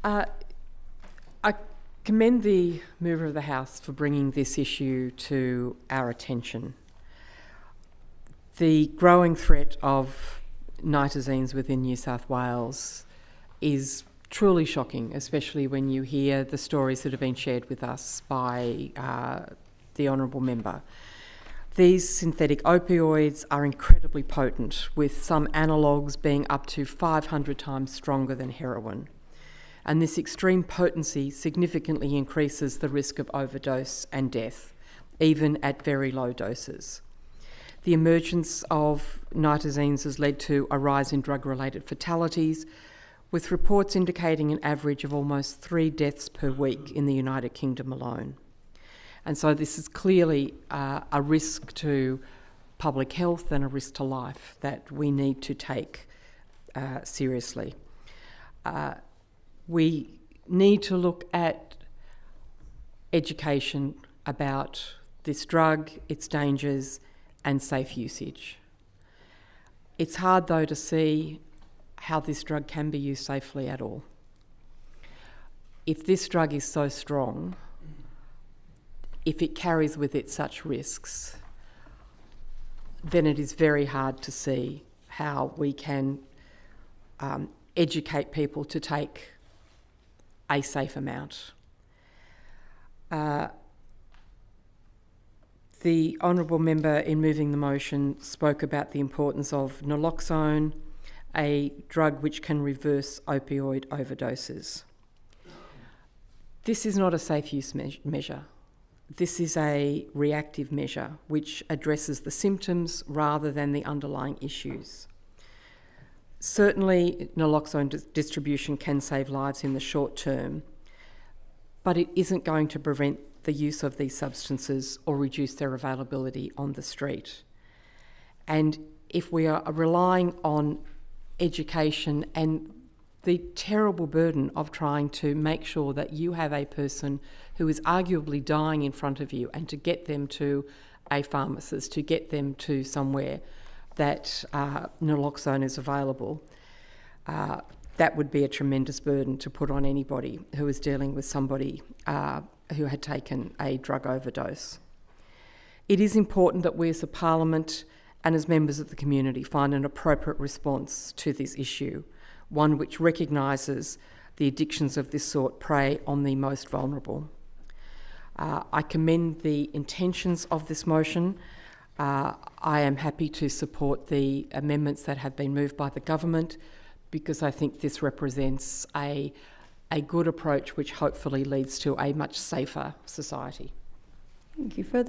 I commend the mover of the House for bringing this issue to our attention. The growing threat of nitazenes within New South Wales is truly shocking, especially when you hear the stories that have been shared with us by the Honourable Member. These synthetic opioids are incredibly potent, with some analogues being up to 500 times stronger than heroin. And this extreme potency significantly increases the risk of overdose and death, even at very low doses. The emergence of nitazenes has led to a rise in drug-related fatalities, with reports indicating an average of almost 3 deaths per week in the United Kingdom alone. And so this is clearly a risk to public health and a risk to life that we need to take seriously. We need to look at education about this drug, its dangers, and safe usage. It's hard, though, to see how this drug can be used safely at all. If this drug is so strong, if it carries with it such risks, then it is very hard to see how we can educate people to take a safe amount. The Honourable Member, in moving the motion, spoke about the importance of Naloxone, a drug which can reverse opioid overdoses. This is not a safe use measure. This is a reactive measure which addresses the symptoms rather than the underlying issues. Certainly, naloxone distribution can save lives in the short term, but it isn't going to prevent the use of these substances or reduce their availability on the street. And if we are relying on education and the terrible burden of trying to make sure that you have a person who is arguably dying in front of you and to get them to a pharmacist, to get them to somewhere that naloxone is available, that would be a tremendous burden to put on anybody who is dealing with somebody who had taken a drug overdose. It is important that we as a Parliament and as members of the community find an appropriate response to this issue, one which recognises the addictions of this sort prey on the most vulnerable. I commend the intentions of this motion. I am happy to support the amendments that have been moved by the government, because I think this represents a good approach which hopefully leads to a much safer society. Thank you. Further